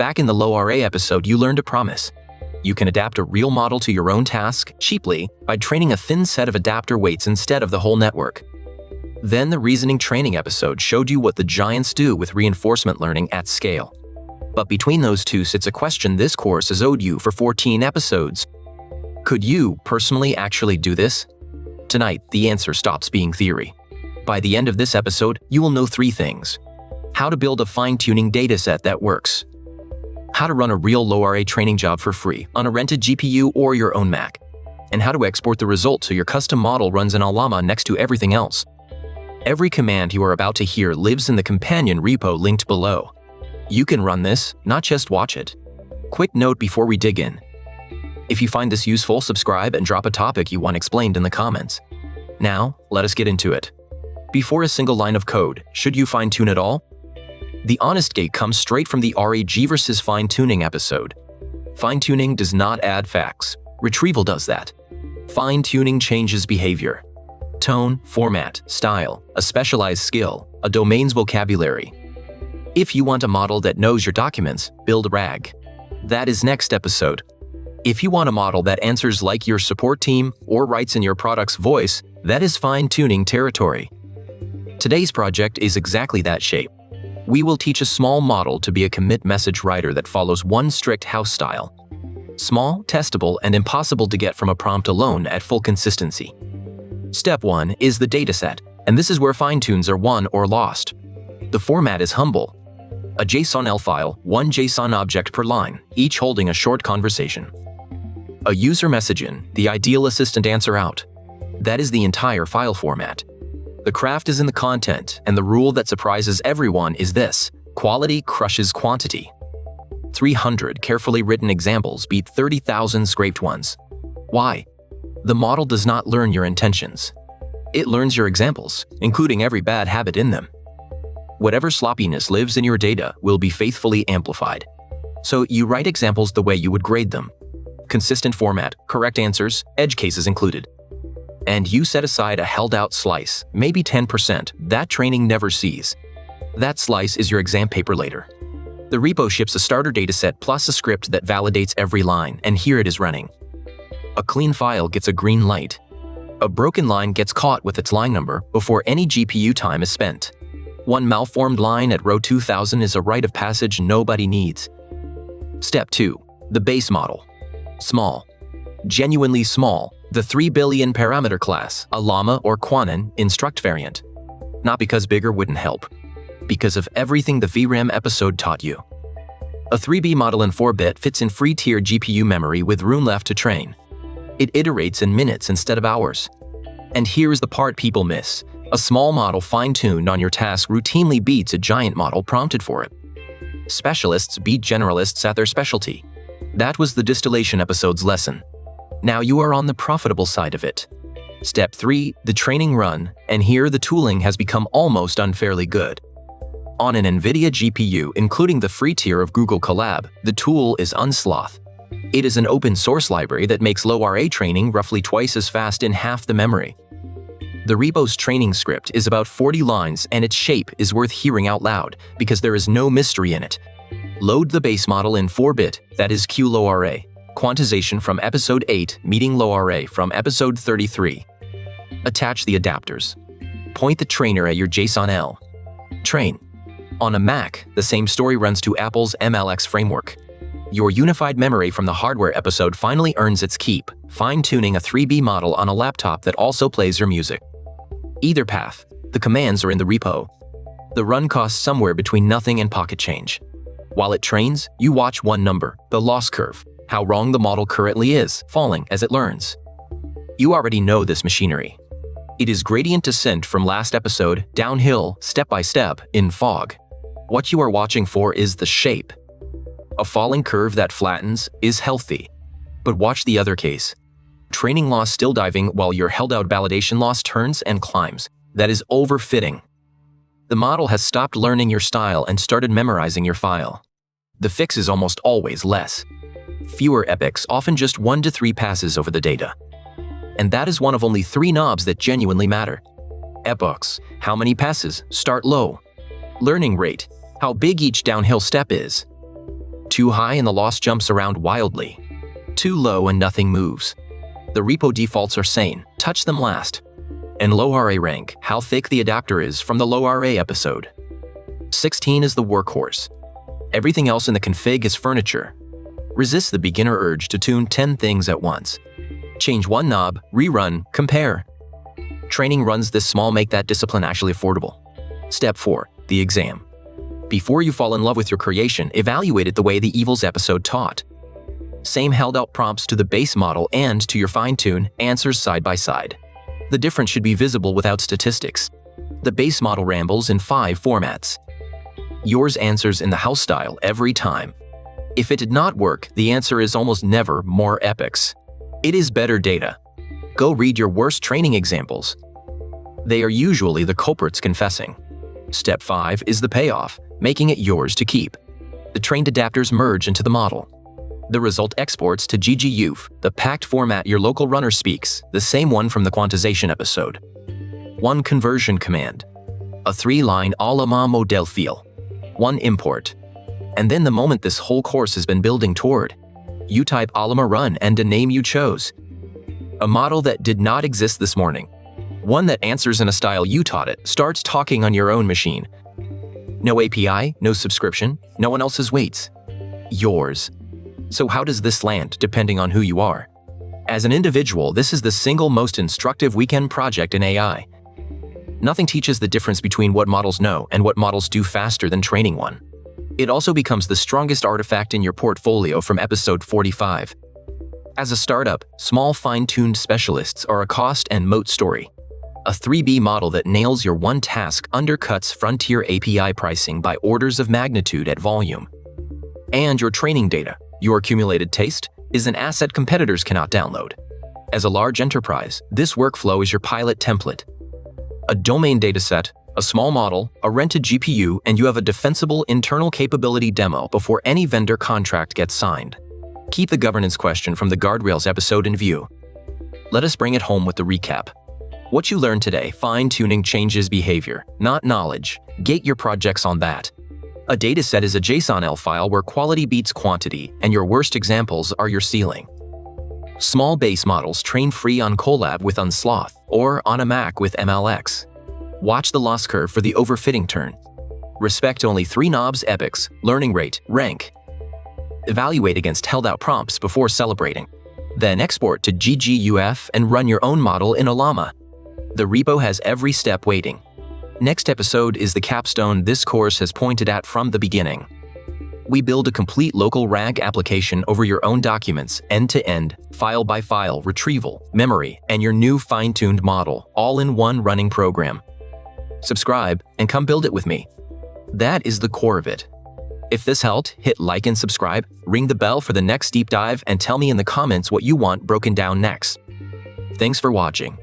Back in the LoRA episode, you learned a promise. You can adapt a real model to your own task cheaply by training a thin set of adapter weights instead of the whole network. Then the reasoning training episode showed you what the giants do with reinforcement learning at scale. But between those two sits a question this course has owed you for 14 episodes. Could you personally actually do this? Tonight, the answer stops being theory. By the end of this episode, you will know 3 things. How to build a fine-tuning dataset that works. How to run a real LoRA training job for free on a rented GPU or your own Mac. And how to export the result so your custom model runs in Ollama next to everything else. Every command you are about to hear lives in the companion repo linked below. You can run this, not just watch it. Quick note before we dig in. If you find this useful, subscribe and drop a topic you want explained in the comments. Now, let us get into it. Before a single line of code, should you fine-tune at all? The honest gate comes straight from the RAG versus fine-tuning episode. Fine-tuning does not add facts. Retrieval does that. Fine-tuning changes behavior. Tone, format, style, a specialized skill, a domain's vocabulary. If you want a model that knows your documents, build RAG. That is next episode. If you want a model that answers like your support team or writes in your product's voice, that is fine-tuning territory. Today's project is exactly that shape. We will teach a small model to be a commit message writer that follows one strict house style. Small, testable, and impossible to get from a prompt alone at full consistency. Step 1 is the dataset, and this is where fine-tunes are won or lost. The format is humble. A JSONL file, one JSON object per line, each holding a short conversation. A user message in, the ideal assistant answer out. That is the entire file format. The craft is in the content, and the rule that surprises everyone is this: quality crushes quantity. 300 carefully written examples beat 30,000 scraped ones. Why? The model does not learn your intentions. It learns your examples, including every bad habit in them. Whatever sloppiness lives in your data will be faithfully amplified. So you write examples the way you would grade them. Consistent format, correct answers, edge cases included. And you set aside a held-out slice, maybe 10%, that training never sees. That slice is your exam paper later. The repo ships a starter dataset plus a script that validates every line, and here it is running. A clean file gets a green light. A broken line gets caught with its line number before any GPU time is spent. One malformed line at row 2000 is a rite of passage nobody needs. Step 2. The base model. Small. Genuinely small. The 3 billion parameter class, Ollama or Quanon, instruct variant. Not because bigger wouldn't help. Because of everything the VRAM episode taught you. A 3B model in 4-bit fits in free tier GPU memory with room left to train. It iterates in minutes instead of hours. And here is the part people miss. A small model fine-tuned on your task routinely beats a giant model prompted for it. Specialists beat generalists at their specialty. That was the distillation episode's lesson. Now you are on the profitable side of it. Step 3, the training run, and here the tooling has become almost unfairly good. On an NVIDIA GPU, including the free tier of Google Colab, the tool is Unsloth. It is an open-source library that makes LoRA training roughly twice as fast in half the memory. The repo's training script is about 40 lines, and its shape is worth hearing out loud because there is no mystery in it. Load the base model in 4-bit, that is QLoRA. Quantization from episode 8, meeting LoRA from episode 33. Attach the adapters. Point the trainer at your JSONL. Train. On a Mac, the same story runs to Apple's MLX framework. Your unified memory from the hardware episode finally earns its keep, fine-tuning a 3B model on a laptop that also plays your music. Either path, the commands are in the repo. The run costs somewhere between nothing and pocket change. While it trains, you watch one number, the loss curve, how wrong the model currently is, falling as it learns. You already know this machinery. It is gradient descent from last episode, downhill, step by step, in fog. What you are watching for is the shape. A falling curve that flattens is healthy. But watch the other case. Training loss still diving while your held-out validation loss turns and climbs. That is overfitting. The model has stopped learning your style and started memorizing your file. The fix is almost always less. Fewer epochs, often just 1 to 3 passes over the data. And that is one of only 3 knobs that genuinely matter. Epochs, how many passes, start low. Learning rate, how big each downhill step is. Too high and the loss jumps around wildly. Too low and nothing moves. The repo defaults are sane, touch them last. And LoRA rank, how thick the adapter is from the LoRA episode. 16 is the workhorse. Everything else in the config is furniture. Resist the beginner urge to tune 10 things at once. Change one knob, rerun, compare. Training runs this small make that discipline actually affordable. Step 4. The exam. Before you fall in love with your creation, evaluate it the way the Evils episode taught. Same held out prompts to the base model and to your fine-tune answers side by side. The difference should be visible without statistics. The base model rambles in 5 formats. Yours answers in the house style every time. If it did not work, the answer is almost never more epics. It is better data. Go read your worst training examples. They are usually the culprits confessing. Step 5 is the payoff, making it yours to keep. The trained adapters merge into the model. The result exports to GGUF, the packed format your local runner speaks, the same one from the quantization episode. One conversion command. A 3-line Ollama model file. One import. And then the moment this whole course has been building toward, you type Ollama run and a name you chose. A model that did not exist this morning. One that answers in a style you taught it, starts talking on your own machine. No API, no subscription, no one else's waits. Yours. So how does this land, depending on who you are? As an individual, this is the single most instructive weekend project in AI. Nothing teaches the difference between what models know and what models do faster than training one. It also becomes the strongest artifact in your portfolio from episode 45. As a startup, small fine-tuned specialists are a cost and moat story. A 3B model that nails your one task undercuts frontier API pricing by orders of magnitude at volume. And your training data, your accumulated taste, is an asset competitors cannot download. As a large enterprise, this workflow is your pilot template. A domain dataset, a small model, a rented GPU, and you have a defensible internal capability demo before any vendor contract gets signed. Keep the governance question from the Guardrails episode in view. Let us bring it home with the recap. What you learned today, fine-tuning changes behavior, not knowledge. Gate your projects on that. A dataset is a JSONL file where quality beats quantity, and your worst examples are your ceiling. Small base models train free on Colab with Unsloth or on a Mac with MLX. Watch the loss curve for the overfitting turn. Respect only 3 knobs epics, learning rate, rank. Evaluate against held-out prompts before celebrating. Then export to GGUF and run your own model in Ollama. The repo has every step waiting. Next episode is the capstone this course has pointed at from the beginning. We build a complete local RAG application over your own documents, end-to-end, file-by-file retrieval, memory, and your new fine-tuned model, all in one running program. Subscribe and come build it with me. That is the core of it. If this helped, hit like and subscribe, ring the bell for the next deep dive, and tell me in the comments what you want broken down next. Thanks for watching.